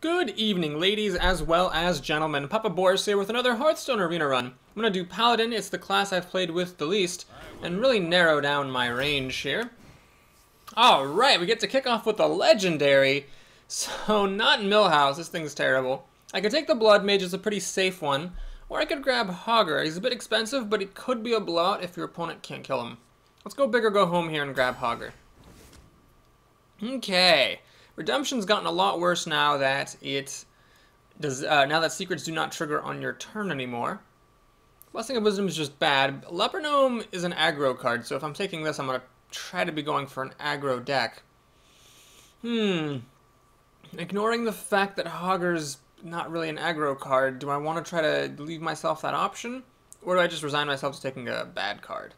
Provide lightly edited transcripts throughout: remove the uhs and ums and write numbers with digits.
Good evening, ladies as well as gentlemen. Papa Boris here with another Hearthstone arena run. I'm going to do Paladin. It's the class I've played with the least, and really narrow down my range here. Alright, we get to kick off with a legendary. So, not Millhouse. This thing's terrible. I could take the Blood Mage, it's a pretty safe one. Or I could grab Hogger. He's a bit expensive, but it could be a blowout if your opponent can't kill him. Let's go big or go home here and grab Hogger. Okay. Redemption's gotten a lot worse now that it does. Now that secrets do not trigger on your turn anymore. Blessing of Wisdom is just bad. Leper Gnome is an aggro card, so if I'm taking this, I'm gonna try to be going for an aggro deck. Ignoring the fact that Hogger's not really an aggro card, do I want to try to leave myself that option, or do I just resign myself to taking a bad card?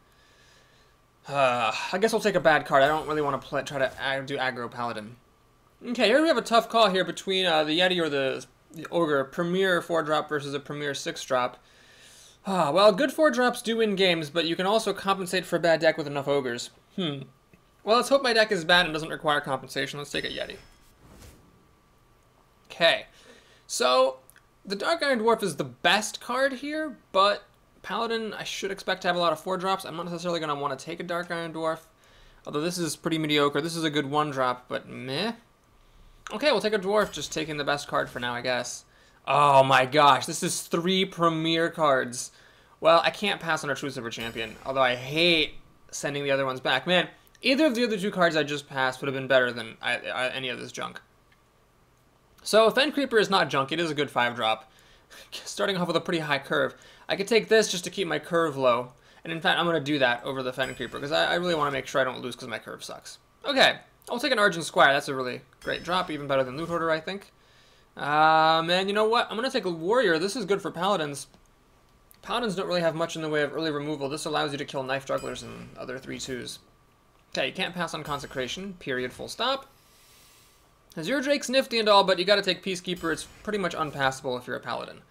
I guess I'll take a bad card. I don't really want to try to do aggro Paladin. Okay, here we have a tough call here between the Yeti or the Ogre. Premier 4-drop versus a Premier 6-drop. Well, good 4-drops do win games, but you can also compensate for a bad deck with enough Ogres. Well, let's hope my deck is bad and doesn't require compensation. Let's take a Yeti. Okay, so the Dark Iron Dwarf is the best card here, but Paladin, I should expect to have a lot of 4-drops. I'm not necessarily going to want to take a Dark Iron Dwarf, although this is pretty mediocre. This is a good 1-drop, but meh. Okay, we'll take a Dwarf, just taking the best card for now, I guess. Oh my gosh, this is 3 Premier cards. Well, I can't pass on a True Silver Champion, although I hate sending the other ones back. Man, either of the other 2 cards I just passed would have been better than any of this junk. So, Fen Creeper is not junk, it is a good 5-drop. Starting off with a pretty high curve. I could take this just to keep my curve low. And in fact, I'm going to do that over the Fen Creeper, because I really want to make sure I don't lose because my curve sucks. Okay. I'll take an Argent Squire. That's a really great drop, even better than Loot Hoarder, I think. Man, you know what? I'm going to take a Warrior. This is good for Paladins. Paladins don't really have much in the way of early removal. This allows you to kill Knife Jugglers and other 3/2s. Okay, you can't pass on Consecration. Period. Full stop. Azure Drake's nifty and all, but you got to take Peacekeeper. It's pretty much unpassable if you're a Paladin.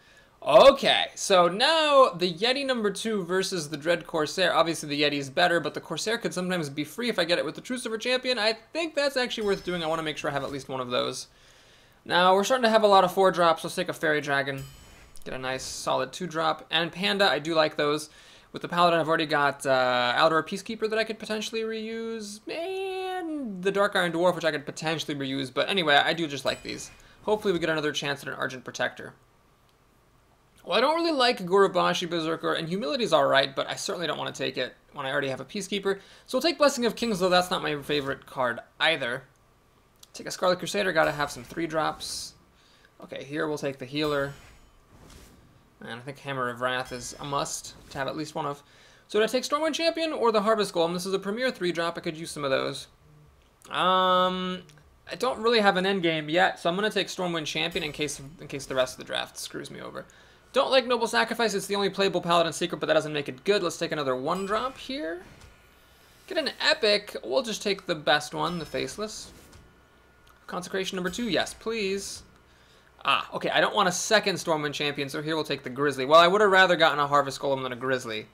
Okay, so now the Yeti number 2 versus the Dread Corsair. Obviously the Yeti is better, but the Corsair could sometimes be free if I get it with the True Silver Champion. I think that's actually worth doing. I want to make sure I have at least one of those. Now, we're starting to have a lot of 4-drops. Let's take a Fairy Dragon. Get a nice solid 2-drop. And Panda, I do like those. With the Paladin, I've already got Aldor Peacekeeper that I could potentially reuse. And the Dark Iron Dwarf, which I could potentially reuse. But anyway, I do just like these. Hopefully we get another chance at an Argent Protector. Well, I don't really like Gurubashi Berserker, and Humility's alright, but I certainly don't want to take it when I already have a Peacekeeper. So we'll take Blessing of Kings, though that's not my favorite card either. Take a Scarlet Crusader, gotta have some 3-drops. Okay, here we'll take the Healer. And I think Hammer of Wrath is a must to have at least one of. So did I take Stormwind Champion or the Harvest Golem? This is a Premier 3-drop, I could use some of those. I don't really have an endgame yet, so I'm going to take Stormwind Champion in case the rest of the draft screws me over. Don't like Noble Sacrifice, it's the only playable Paladin secret, but that doesn't make it good. Let's take another 1-drop here. Get an Epic, we'll just take the best one, the Faceless. Consecration number 2, yes please. Okay, I don't want a second Stormwind Champion, so here we'll take the Grizzly. Well, I would have rather gotten a Harvest Golem than a Grizzly,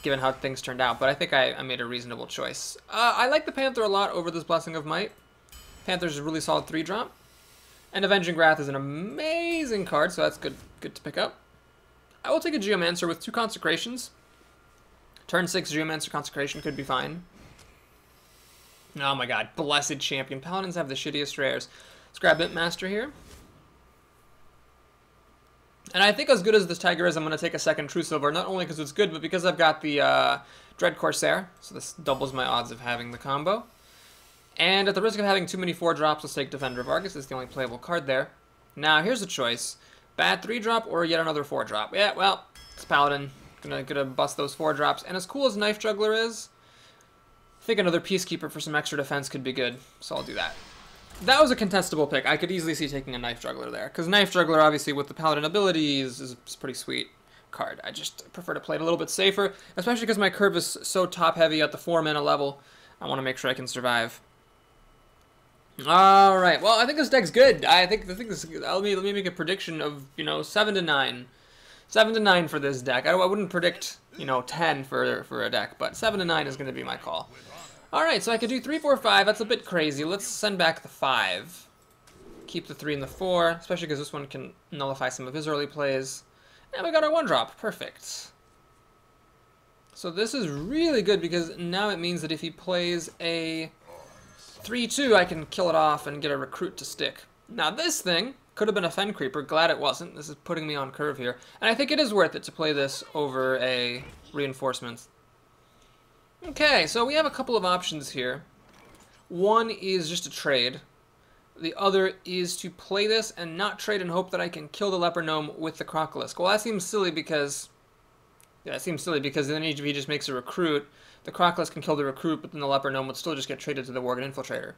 given how things turned out, but I think I made a reasonable choice. I like the Panther a lot over this Blessing of Might. Panther's a really solid 3-drop. And Avenging Wrath is an amazing card, so that's good to pick up. I will take a Geomancer with 2 Consecrations. Turn 6 Geomancer Consecration could be fine. Oh my god, Blessed Champion. Paladins have the shittiest rares. Let's grab Master here. And I think as good as this Tiger is, I'm going to take a second True Silver, not only because it's good, but because I've got the Dread Corsair, so this doubles my odds of having the combo. And at the risk of having too many 4-drops, let's take Defender of Argus. It's the only playable card there. Now, here's a choice. Bad 3-drop or yet another 4-drop. Yeah, well, it's Paladin. Gonna bust those 4-drops. And as cool as Knife Juggler is, I think another Peacekeeper for some extra defense could be good. So I'll do that. That was a contestable pick. I could easily see taking a Knife Juggler there. Because Knife Juggler, obviously, with the Paladin abilities, is a pretty sweet card. I just prefer to play it a little bit safer. Especially because my curve is so top-heavy at the 4-mana level. I want to make sure I can survive. Alright, well, I think this deck's good. I think this. Let me make a prediction of, 7 to 9. 7 to 9 for this deck. I wouldn't predict, 10 for a deck, but 7 to 9 is going to be my call. Alright, so I could do 3, 4, 5. That's a bit crazy. Let's send back the 5. Keep the 3 and the 4, especially because this one can nullify some of his early plays. And we got our 1-drop. Perfect. So this is really good because now it means that if he plays a 3-2, I can kill it off and get a recruit to stick. Now this thing could have been a Fen Creeper. Glad it wasn't. This is putting me on curve here. And I think it is worth it to play this over a reinforcement. Okay, so we have a couple of options here. One is just a trade. The other is to play this and not trade and hope that I can kill the Leper Gnome with the Crocolisk. Well, that seems silly because... Yeah, it seems silly because then if he just makes a recruit, the Crocolisk can kill the recruit, but then the Leper Gnome would still just get traded to the Worgen Infiltrator.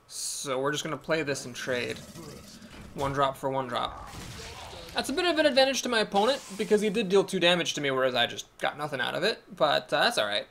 So we're just going to play this and trade. 1-drop for 1-drop. That's a bit of an advantage to my opponent because he did deal 2 damage to me, whereas I just got nothing out of it, but that's alright.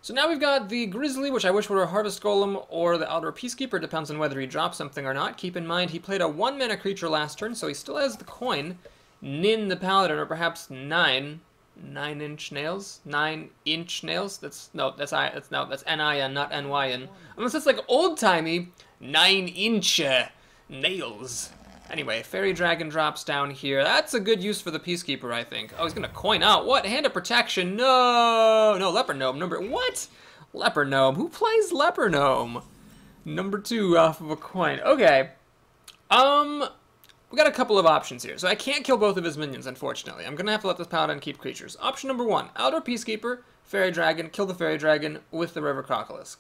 So now we've got the Grizzly, which I wish were a Harvest Golem, or the Outdoor Peacekeeper, depends on whether he drops something or not. Keep in mind, he played a 1-mana creature last turn, so he still has the coin. Nin the Paladin, or perhaps 9-inch nails? 9-inch nails? That's N-I-N, not N-Y-N. Unless it's like old-timey, 9-inch nails. Anyway, Fairy Dragon drops down here. That's a good use for the Peacekeeper, I think. Oh, he's gonna coin out. What? Hand of Protection? No! No, Leper Gnome. What? Leper Gnome. Who plays Leper Gnome? Number 2 off of a coin. Okay. We got a couple of options here. So I can't kill both of his minions, unfortunately. I'm gonna have to let this Paladin keep creatures. Option number 1. Outdoor Peacekeeper, Fairy Dragon, kill the Fairy Dragon with the River Crocolisk.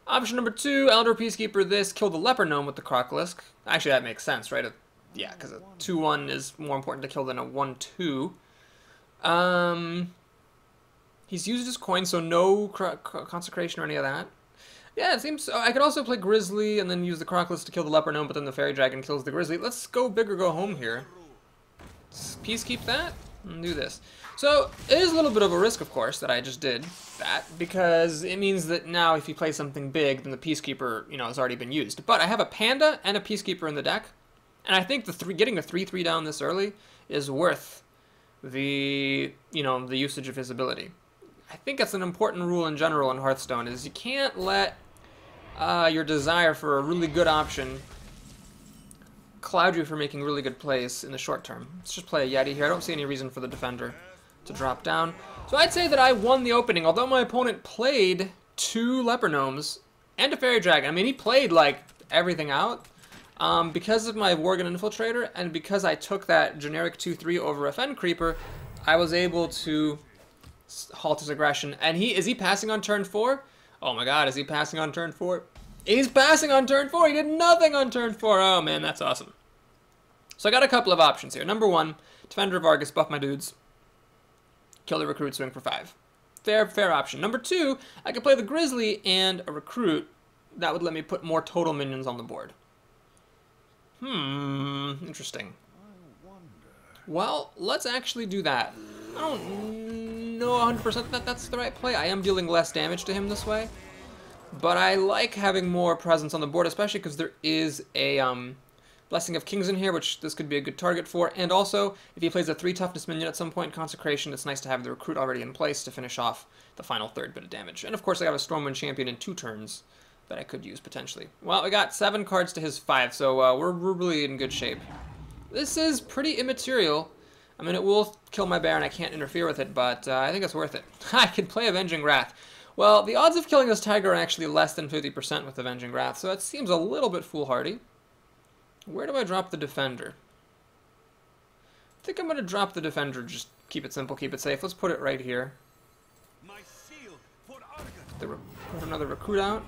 Option number 2, Outdoor Peacekeeper this, kill the Leper Gnome with the Crocolisk. Actually, that makes sense, right? Yeah, because a 2-1 is more important to kill than a 1-2. He's used his coin, so no Consecration or any of that. Yeah, it seems so. I could also play Grizzly and then use the Crocolisk to kill the Leper Gnome, but then the Fairy Dragon kills the Grizzly. Let's go big or go home here. Let's Peacekeep that and do this. So, it is a little bit of a risk, of course, that I just did that, because it means that now if you play something big, then the Peacekeeper, has already been used. But I have a Panda and a Peacekeeper in the deck, and I think getting a 3-3 down this early is worth the, the usage of his ability. I think that's an important rule in general in Hearthstone, is you can't let your desire for a really good option cloud you for making really good plays in the short term. Let's just play a Yeti here. I don't see any reason for the defender to drop down. So I'd say that I won the opening, although my opponent played 2 Leper Gnomes and a Fairy Dragon. I mean, he played, like, everything out. Because of my Worgen Infiltrator, and because I took that generic 2-3 over a Fen Creeper, I was able to halt his aggression. And is he passing on turn 4? Oh my god, is he passing on turn 4? He's passing on turn 4! He did nothing on turn 4! Oh man, that's awesome. So I got a couple of options here. Number 1, Defender of Argus, buff my dudes. Kill the recruit, swing for 5. Fair option. Number 2, I could play the Grizzly and a recruit. That would let me put more total minions on the board. Interesting. Well, let's actually do that. I don't know 100% that that's the right play. I am dealing less damage to him this way. But I like having more presence on the board, especially because there is a Blessing of Kings in here, which this could be a good target for. And also, if he plays a 3 toughness minion at some point in Consecration, it's nice to have the recruit already in place to finish off the final third bit of damage. And of course, I got a Stormwind Champion in 2 turns that I could use potentially. Well, we got 7 cards to his 5, so we're really in good shape. This is pretty immaterial. I mean, it will kill my bear and I can't interfere with it, but I think it's worth it. I could play Avenging Wrath. Well, the odds of killing this tiger are actually less than 50% with Avenging Wrath, so it seems a little bit foolhardy. Where do I drop the Defender? I think I'm going to drop the Defender, just keep it simple, keep it safe. Let's put it right here. Put another recruit out.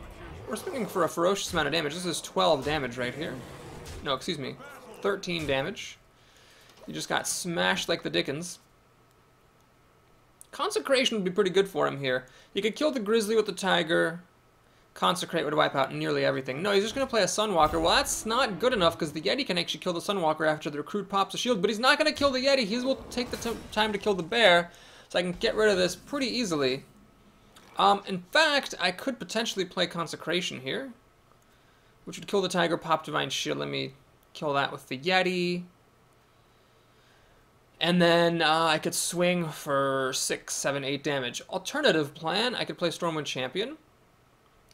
We're swinging for a ferocious amount of damage. This is 12 damage right here. No, excuse me. 13 damage. You just got smashed like the dickens. Consecration would be pretty good for him here. He could kill the Grizzly with the Tiger. Consecrate would wipe out nearly everything. No, he's just going to play a Sunwalker. Well, that's not good enough because the Yeti can actually kill the Sunwalker after the recruit pops a shield. But he's not going to kill the Yeti. He will take the time to kill the bear. So I can get rid of this pretty easily. In fact, I could potentially play Consecration here, which would kill the Tiger, pop Divine Shield. Let me kill that with the Yeti. And then I could swing for 6, 7, 8 damage. Alternative plan, I could play Stormwind Champion,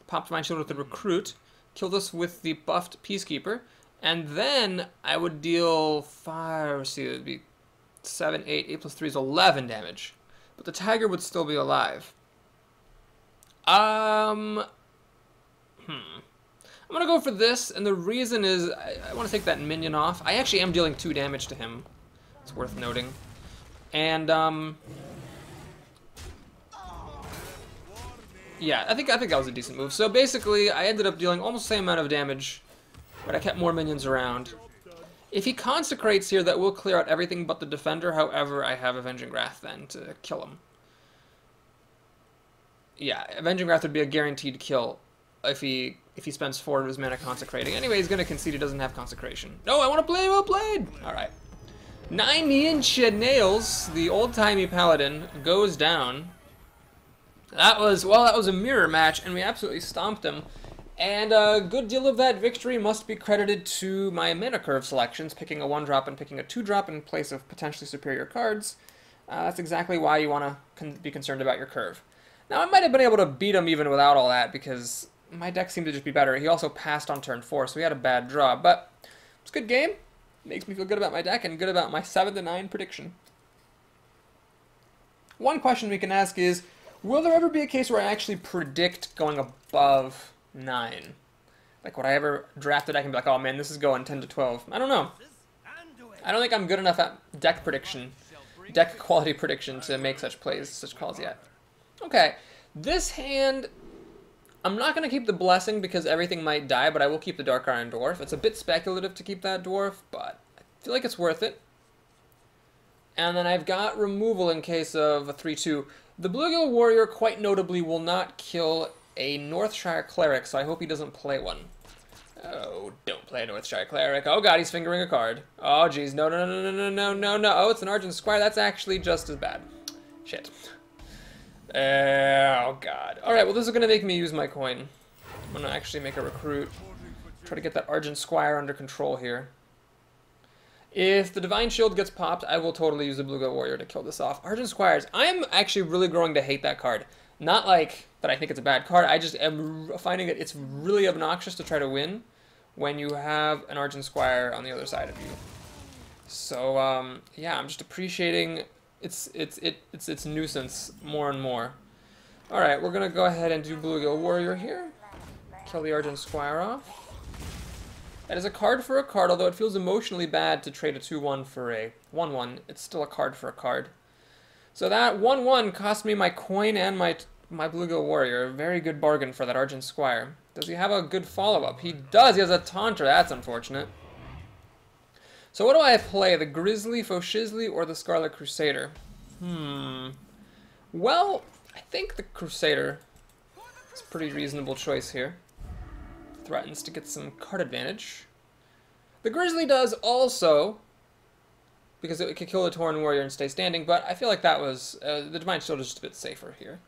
pop Divine Shield with the Recruit, kill this with the buffed Peacekeeper, And then I would deal 5, let's see, it would be 7, 8, 8 plus 3 is 11 damage. But the tiger would still be alive. I'm gonna go for this, and the reason is I want to take that minion off. I actually am dealing 2 damage to him. It's worth noting. And yeah, I think that was a decent move. So basically, I ended up dealing almost the same amount of damage, but I kept more minions around. If he consecrates here, that will clear out everything but the defender. However, I have Avenging Wrath then to kill him. Yeah, Avenging Wrath would be a guaranteed kill if he spends 4 of his mana consecrating. Anyway, he's going to concede he doesn't have consecration. No, I want to play well played! Alright. 9-inch nails, the old-timey Paladin, goes down. That was a mirror match, and we absolutely stomped him. And a good deal of that victory must be credited to my mana curve selections, picking a 1-drop and picking a 2-drop in place of potentially superior cards. That's exactly why you want to be concerned about your curve. Now, I might have been able to beat him even without all that, because my deck seemed to just be better. He also passed on turn 4, so he had a bad draw. But it's a good game. Makes me feel good about my deck and good about my 7-9 prediction. One question we can ask is, will there ever be a case where I actually predict going above 9? Like, would I ever draft a deck and be like, oh man, this is going 10 to 12? I don't know. I don't think I'm good enough at deck quality prediction to make such calls yet. Okay, this hand, I'm not going to keep the Blessing because everything might die, but I will keep the Dark Iron Dwarf. It's a bit speculative to keep that Dwarf, but I feel like it's worth it. And then I've got removal in case of a 3-2. The Bluegill Warrior, quite notably, will not kill a Northshire Cleric, so I hope he doesn't play one. Oh, don't play a Northshire Cleric. Oh god, he's fingering a card. Oh jeez, no. Oh, it's an Argent Squire. That's actually just as bad. Shit. Oh god. Alright, well this is going to make me use my coin. I'm going to actually make a recruit. Try to get that Argent Squire under control here. If the Divine Shield gets popped, I will totally use the Bluegill Warrior to kill this off. Argent Squires, I am actually really growing to hate that card. Not like that I think it's a bad card, I just am finding that it's really obnoxious to try to win when you have an Argent Squire on the other side of you. So, yeah, I'm just appreciating its nuisance more and more. Alright, we're going to go ahead and do Bluegill Warrior here. Kill the Argent Squire off. That is a card for a card, although it feels emotionally bad to trade a 2-1 for a 1-1. It's still a card for a card. So that 1-1 cost me my coin and my Bluegill Warrior. A very good bargain for that Argent Squire. Does he have a good follow-up? He does! He has a Taunter. That's unfortunate. So what do I play? The Grizzly, Fauchizli, or the Scarlet Crusader? Well, I think the Crusader is a pretty reasonable choice here. Threatens to get some card advantage. The Grizzly does also, because it could kill the Tauren Warrior and stay standing, but I feel like that was, the Divine Shield is just a bit safer here.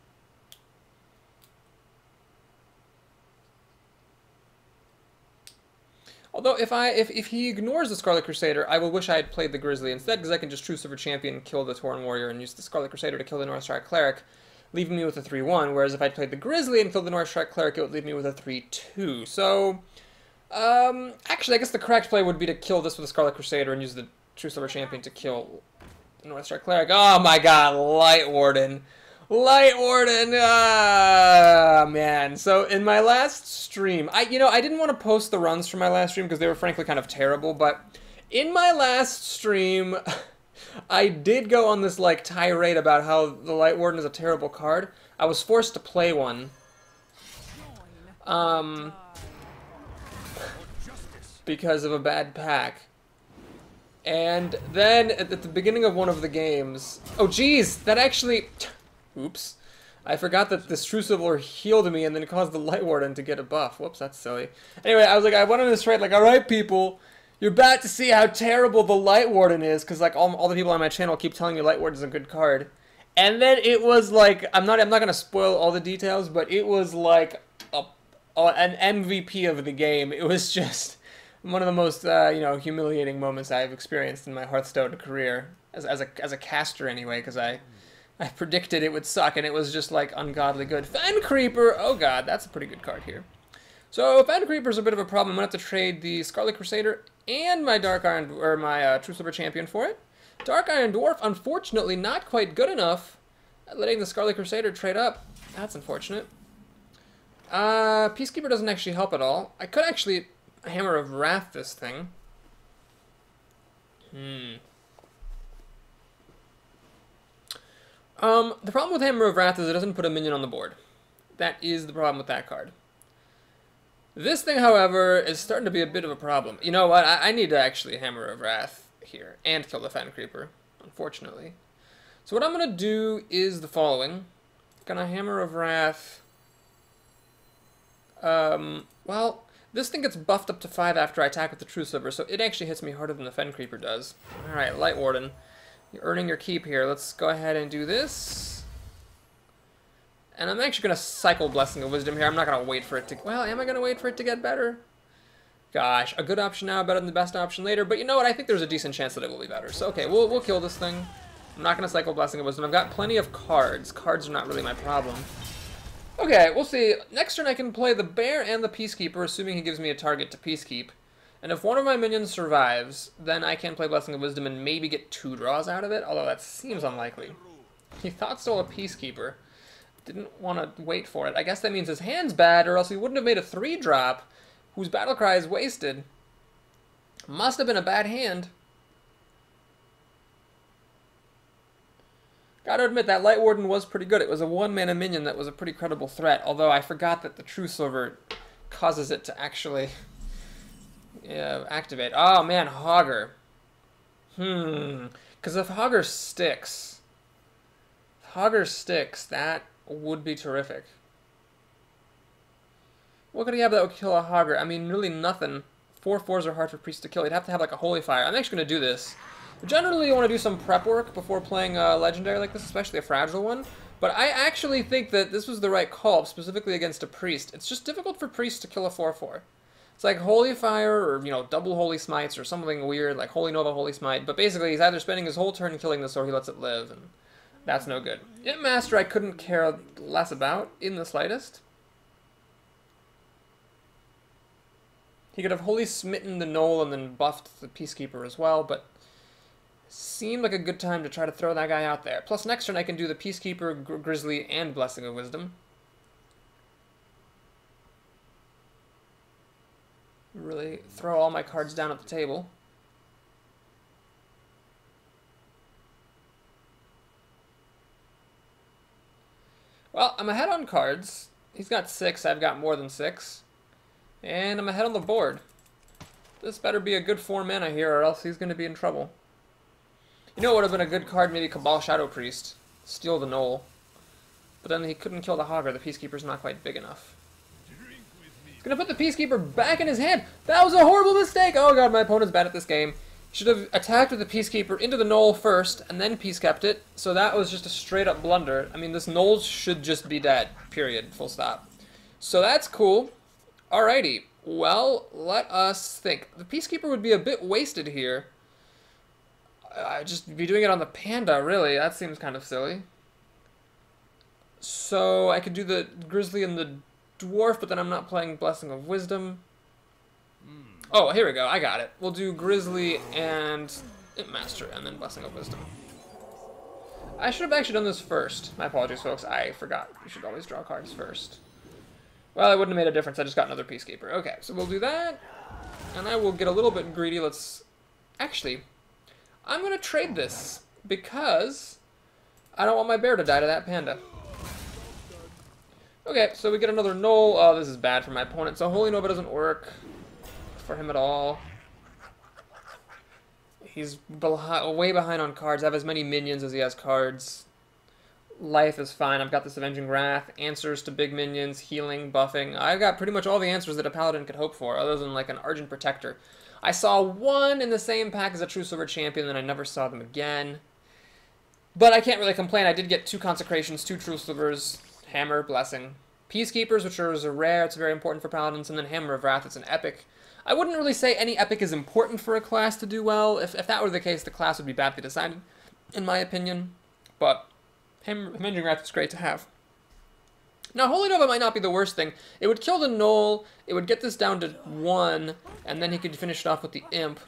Although if he ignores the Scarlet Crusader, I will wish I had played the Grizzly instead, because I can just True Silver Champion, kill the Tauren Warrior, and use the Scarlet Crusader to kill the Northshire Cleric, leaving me with a 3-1, whereas if I'd played the Grizzly and killed the Northshire Cleric, it would leave me with a 3-2. So, actually, I guess the correct play would be to kill this with the Scarlet Crusader and use the True Silver Champion to kill the Northshire Cleric. Oh my god, Light Warden. Light Warden! Ah, man. So, in my last stream, I didn't want to post the runs from my last stream because they were frankly kind of terrible, but in my last stream, I did go on this, like, tirade about how the Light Warden is a terrible card. I was forced to play one. Because of a bad pack. And then, at the beginning of one of the games... Oh, geez! That actually... Oops. I forgot that this True Silver healed me and then it caused the Light Warden to get a buff. Whoops, that's silly. Anyway, I was like, I went on this trade, like, alright, people... You're about to see how terrible the Light Warden is, because like all the people on my channel keep telling me Light Warden's a good card. And then it was like, I'm not gonna spoil all the details, but it was like an MVP of the game. It was just one of the most humiliating moments I've experienced in my Hearthstone career as a caster anyway, because I predicted it would suck and it was just like ungodly good. Fen Creeper. Oh god, that's a pretty good card here. So Fan Creeper's a bit of a problem. I'm gonna have to trade the Scarlet Crusader and my Dark Iron, or my True Silver Champion for it. Dark Iron Dwarf, unfortunately, not quite good enough at letting the Scarlet Crusader trade up. That's unfortunate. Peacekeeper doesn't actually help at all. I could actually Hammer of Wrath this thing. The problem with Hammer of Wrath is it doesn't put a minion on the board. That is the problem with that card. This thing, however, is starting to be a bit of a problem. You know what? I need to actually Hammer of Wrath here and kill the Fen Creeper, unfortunately. So what I'm going to do is the following. Gonna Hammer of Wrath. Well, this thing gets buffed up to 5 after I attack with the True Silver, so it actually hits me harder than the Fen Creeper does. Alright, Light Warden. You're earning your keep here. Let's go ahead and do this. And I'm actually going to cycle Blessing of Wisdom here. I'm not going to wait for it to... Well, am I going to wait for it to get better? Gosh, a good option now, better than the best option later. But you know what? I think there's a decent chance that it will be better. So, okay, we'll kill this thing. I'm not going to cycle Blessing of Wisdom. I've got plenty of cards. Cards are not really my problem. Okay, we'll see. Next turn I can play the Bear and the Peacekeeper, assuming he gives me a target to Peacekeep. And if one of my minions survives, then I can play Blessing of Wisdom and maybe get 2 draws out of it, although that seems unlikely. He thought still a Peacekeeper. Didn't want to wait for it. I guess that means his hand's bad, or else he wouldn't have made a 3-drop, whose Battlecry is wasted. Must have been a bad hand. Gotta admit, that Light Warden was pretty good. It was a 1-mana minion that was a pretty credible threat, although I forgot that the True Silver causes it to actually activate. Oh man, Hogger. Because if Hogger sticks, that would be terrific. What could he have that would kill a Hogger? I mean, really nothing. 4/4s are hard for Priest to kill. He'd have to have like a Holy Fire. I'm actually going to do this. Generally, you want to do some prep work before playing a Legendary like this, especially a fragile one. But I actually think that this was the right call, specifically against a Priest. It's just difficult for Priest to kill a 4/4. It's like Holy Fire, or, you know, double Holy Smites, or something weird, like Holy Nova, Holy Smite. But basically, he's either spending his whole turn killing this, or he lets it live, and that's no good. Imp Master I couldn't care less about, in the slightest. He could have Holy Smitten the Knoll and then buffed the Peacekeeper as well, but seemed like a good time to try to throw that guy out there. Plus, next turn I can do the Peacekeeper, Grizzly, and Blessing of Wisdom. Really throw all my cards down at the table. Well, I'm ahead on cards. He's got 6, I've got more than 6. And I'm ahead on the board. This better be a good 4 mana here, or else he's going to be in trouble. You know what would have been a good card? Maybe Cabal Shadow Priest. Steal the Knoll. But then he couldn't kill the Hogger. The Peacekeeper's not quite big enough. He's going to put the Peacekeeper back in his hand. That was a horrible mistake. Oh god, my opponent's bad at this game. He should have attacked with the Peacekeeper into the Knoll first, and then Peacekept it. So that was just a straight up blunder. I mean, this Knoll should just be dead. Period. Full stop. So that's cool. Alrighty. Well, let us think. The Peacekeeper would be a bit wasted here. I'd just be doing it on the Panda, really. That seems kind of silly. So I could do the Grizzly and the Dwarf, but then I'm not playing Blessing of Wisdom. Oh, here we go. I got it. We'll do Grizzly and Imp Master, and then Blessing of Wisdom. I should have actually done this first. My apologies, folks. I forgot. You should always draw cards first. Well, it wouldn't have made a difference. I just got another Peacekeeper. Okay, so we'll do that. And I will get a little bit greedy. Let's... Actually, I'm going to trade this because I don't want my bear to die to that Panda. Okay, so we get another Knoll. Oh, this is bad for my opponent. So Holy Nova doesn't work for him at all. He's way behind on cards. I have as many minions as he has cards. Life is fine. I've got this Avenging Wrath, answers to big minions, healing, buffing. I've got pretty much all the answers that a Paladin could hope for, other than like an Argent Protector. I saw one in the same pack as a True Silver Champion, and I never saw them again. But I can't really complain. I did get 2 Consecrations, 2 True Silvers, Hammer, Blessing. Peacekeepers, which are a rare, it's very important for Paladins, and then Hammer of Wrath, it's an epic. I wouldn't really say any epic is important for a class to do well. If that were the case, the class would be badly decided, in my opinion. But Avenging Wrath is great to have. Now, Holy Nova might not be the worst thing. It would kill the Gnoll, it would get this down to 1, and then he could finish it off with the Imp.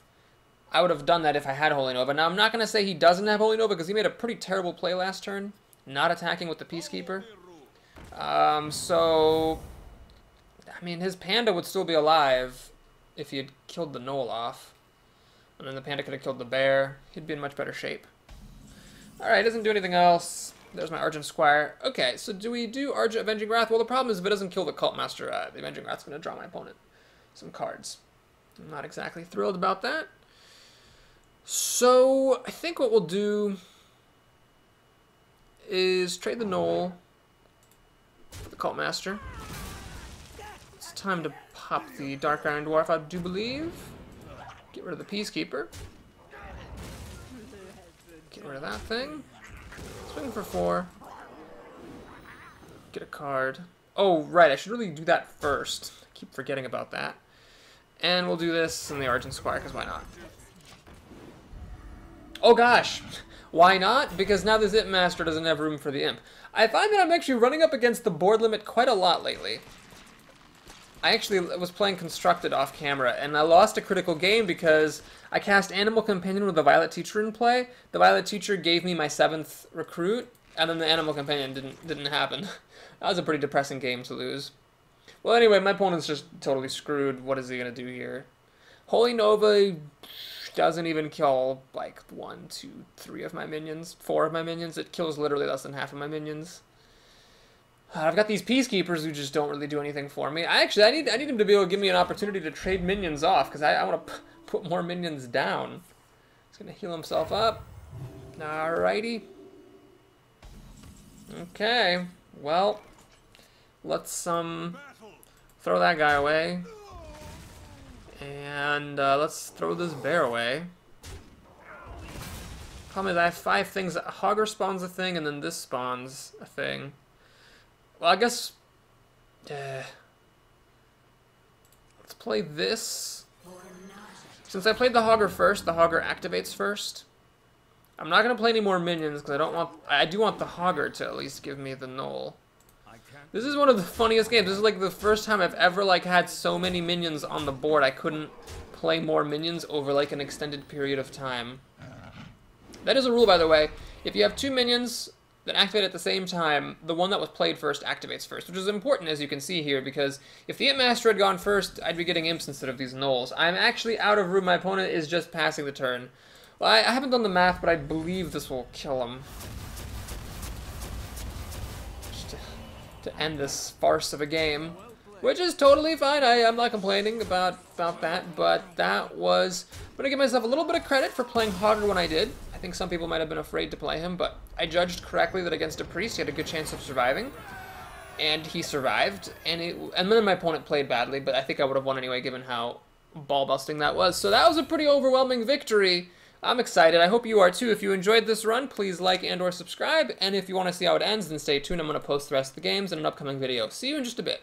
I would have done that if I had Holy Nova. Now, I'm not going to say he doesn't have Holy Nova, because he made a pretty terrible play last turn, not attacking with the Peacekeeper. So, I mean, his Panda would still be alive if he had killed the Gnoll off. And then the Panda could have killed the Bear. He'd be in much better shape. Alright, doesn't do anything else. There's my Argent Squire. Okay, so do we do Argent Avenging Wrath? Well, the problem is if it doesn't kill the Cult Master, the Avenging Wrath's going to draw my opponent some cards. I'm not exactly thrilled about that. So, I think what we'll do is trade the Gnoll for the Cult Master. It's time to pop the Dark Iron Dwarf, I do believe. Get rid of the Peacekeeper. Get rid of that thing. Swing for 4. Get a card. Oh, right, I should really do that first. I keep forgetting about that. And we'll do this in the Argent Squire, because why not? Oh gosh! Why not? Because now the Zip Master doesn't have room for the Imp. I find that I'm actually running up against the board limit quite a lot lately. I actually was playing Constructed off camera, and I lost a critical game because I cast Animal Companion with the Violet Teacher in play. The Violet Teacher gave me my 7th recruit, and then the Animal Companion didn't happen. That was a pretty depressing game to lose. Well, anyway, my opponent's just totally screwed. What is he gonna do here? Holy Nova doesn't even kill like 1, 2, 3 of my minions, 4 of my minions. It kills literally less than half of my minions. I've got these Peacekeepers who just don't really do anything for me. I need him to be able to give me an opportunity to trade minions off, because I want to put more minions down. He's going to heal himself up. Alrighty. Okay. Well, let's throw that guy away. And let's throw this bear away. Problem is I have 5 things. Hogger spawns a thing, and then this spawns a thing. Well, I guess... let's play this. Since I played the Hogger first, the Hogger activates first. I'm not going to play any more minions, because I do want the Hogger to at least give me the Gnoll. This is one of the funniest games. This is like the first time I've ever had so many minions on the board I couldn't play more minions over like an extended period of time. That is a rule, by the way. If you have 2 minions that activate at the same time, the one that was played first activates first, which is important, as you can see here, because if the Imp Master had gone first, I'd be getting Imps instead of these Gnolls. I'm actually out of room. My opponent is just passing the turn. Well, I haven't done the math, but I believe this will kill him. Just to end this farce of a game, which is totally fine. I'm not complaining about that, but that was... I'm going to give myself a little bit of credit for playing Hogger when I did. I think some people might have been afraid to play him, but I judged correctly that against a priest he had a good chance of surviving. And he survived, and then my opponent played badly, but I think I would have won anyway given how ball-busting that was. So that was a pretty overwhelming victory. I'm excited. I hope you are too. If you enjoyed this run, please like and or subscribe, and if you want to see how it ends, then stay tuned. I'm going to post the rest of the games in an upcoming video. See you in just a bit.